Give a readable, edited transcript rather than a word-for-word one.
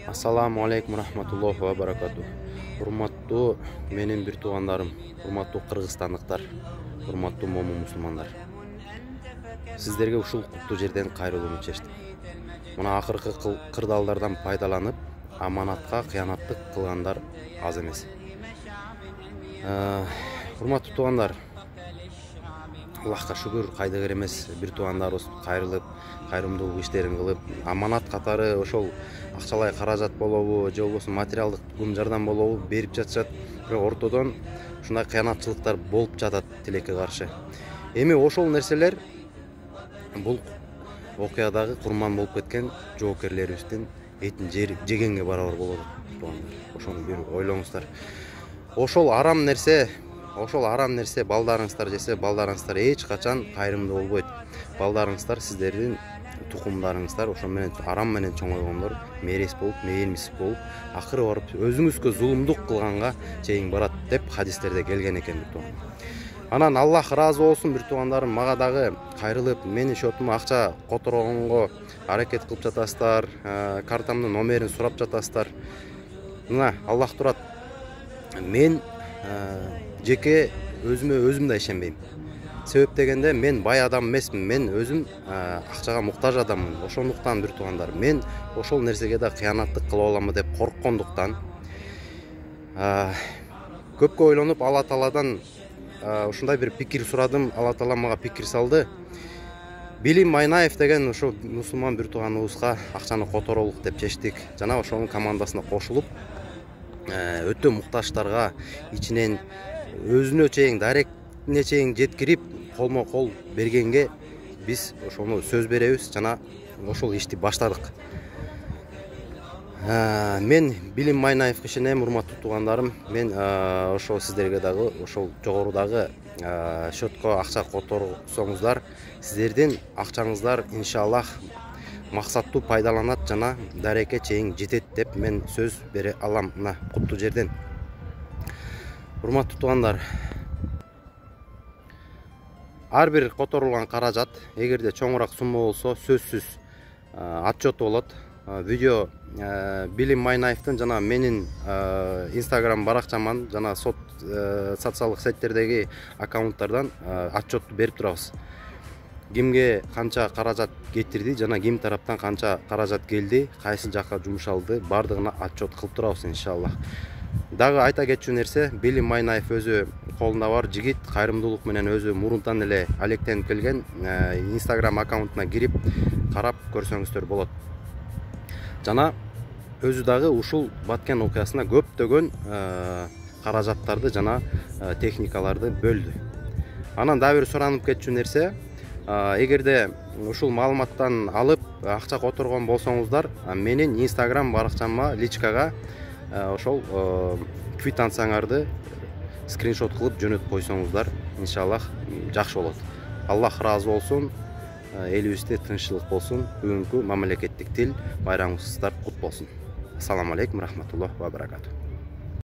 Assalamu alaikum rahmatullohi ва баракату. Урматтуу менин бир туугандарым, урматтуу кыргызстандыктар, урматтуу момун мусулмандар. Сиздерге ушул куттуу жерден кайрылууну чечтим. Мына акыркы кырдаалдардан пайдаланып, аманатка кыянаттык кылгандар аз эмес. Урматтуу туугандар, Аллахка шүгүр, кайдыгер эмес бир туугандарыбыз кайрылып, кайрымдуулук иштерин кылып, аманат катары ошол акчалай каражат болобу, же болбосо материалдык кум жардам болобу берип жатышат. Бирок ортодон ушундай кыянатчылыктар болуп жатат тилекке каршы. Эми ошол нерселер бул окуядагы курман болуп кеткен жоокерлерибиздин этин жегенге барабар болот туугандар. Ошону бир ойлоңуздар. Ошол арам нерсе балдарыңыздар жесе, балдарыңыздар эч качан кайрымдуу болбойт. Балдарыңыздар сиздердин тукумдарыңыздар ошо менен арам менен чоңойгондор мерес болуп, мээрмис болуп, акыры барып өзүңүзгө зулумдук кылганга чейин барат деп хадистерде келген экен бир тууган. Анан Аллах ыраазы болсун бир туугандарым, мага дагы кайрылып, менин счетума акча которгонго аракет кылып жатасыздар, картамдын номерин сурап жатасыздар. Мына Аллах турат. Мен жеке өзүм да ишенбейм. Себеп дегенде мен бай адам эмесмин, мен өзүм акчага муктаж адаммын. Ошондуктан бир туугандар, мен ошол нерсеге да кыянаттык кыла аламбы деп корккондуктан көпкө ойлонуп Алла Тааладан ушундай бир пикир сурадым. Алла Таала мага пикир салды. Билим Майнаев деген ошо мусулман бир тууганыбызга акчаны которолук деп чечтик. Жана ошонун командасына кошулуп, өтө муктаждарга ичинен өзүнө чейин, даректине чейин жеткирип, колмо кол бергенге биз ошону сөз беребиз жана ошол ишти баштадык. Мен Билим Майнаевге ишенем, урматтуу туугандарым. Мен ошо сиздерге дагы ошол жогорудагы счетко акча которсоңуздар, сиздердин акчаңыздар иншаллах максаттуу пайдаланат жана дарекке чейин жетет деп мен сөз бере алам мына куттуу жерден. Урматтуу туугандар, ар бир которулган каражат эгерде чоңураак сумма болсо сөзсүз отчету болот. Видео Билим Майнаевдин жана менин Instagram баракчаман жана социалдык сеттердеги аккаунттардан отчетту берип турабыз. Кимге канча каражат кетирди жана ким тараптан канча каражат келди, кайсы жакка жумшалды, бардыгына отчет кылып турабыз иншаллах. Дагы айта кетчү нерсе, Билим Майнаев өзү колунда бар жигит, кайрымдуулук менен өзү мурунтан эле алектенип келген. Instagram аккаунтуна кирип карап көрсөңүздөр болот. Жана өзү дагы ушул Баткен окуясына көптөгөн каражаттарды жана техникаларды бөлдү. Анан дагы бир суранып кетчү нерсе, эгерде ушул маалыматтан алып акча которгон болсоңуздар, менин Instagram баракчама личкага ошол квитанцияңарды скриншот кылып жөнөтүп койсоңуздар, иншаллах жакшы болот. Аллах ыраазы болсун, элибизде тынччылык болсун. Бүгүнкү мамлекеттик тил байрамыңыздар кут болсун. Ассаламу алейкум рахматуллахи ва баракату.